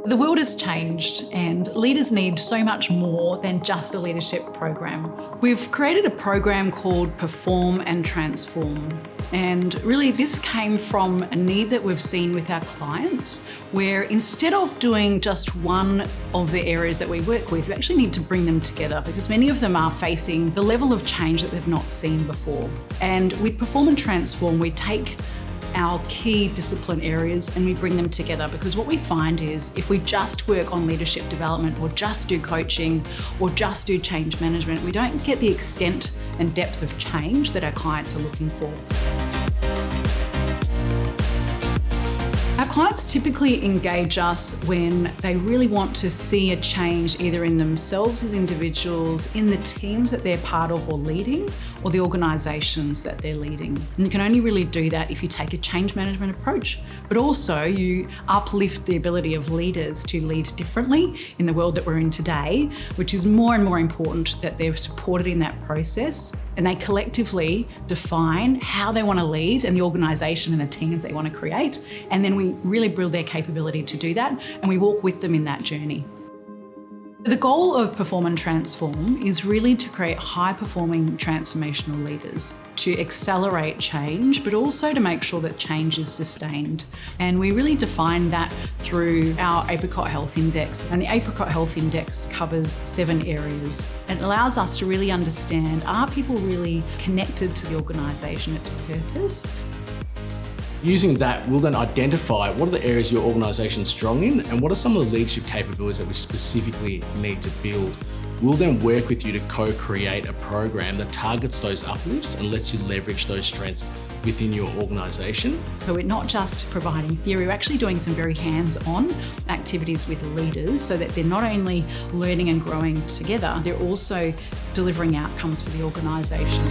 The world has changed and leaders need so much more than just a leadership program. We've created a program called Perform and Transform. And really this came from a need that we've seen with our clients, where instead of doing just one of the areas that we work with, we actually need to bring them together because many of them are facing the level of change that they've not seen before. And with Perform and Transform, we take our key discipline areas and we bring them together, because what we find is if we just work on leadership development or just do coaching or just do change management, we don't get the extent and depth of change that our clients are looking for. Our clients typically engage us when they really want to see a change either in themselves as individuals, in the teams that they're part of or leading, or the organisations that they're leading. And you can only really do that if you take a change management approach, but also you uplift the ability of leaders to lead differently in the world that we're in today, which is more and more important that they're supported in that process and they collectively define how they want to lead and the organisation and the teams they want to create. And then we really build their capability to do that and we walk with them in that journey. The goal of Perform and Transform is really to create high-performing transformational leaders, to accelerate change, but also to make sure that change is sustained. And we really define that through our Apricot Health Index. And the Apricot Health Index covers 7 areas. It allows us to really understand, are people really connected to the organisation, its purpose? Using that, we'll then identify what are the areas your organisation is strong in and what are some of the leadership capabilities that we specifically need to build. We'll then work with you to co-create a program that targets those uplifts and lets you leverage those strengths within your organisation. So we're not just providing theory, we're actually doing some very hands-on activities with leaders so that they're not only learning and growing together, they're also delivering outcomes for the organisation.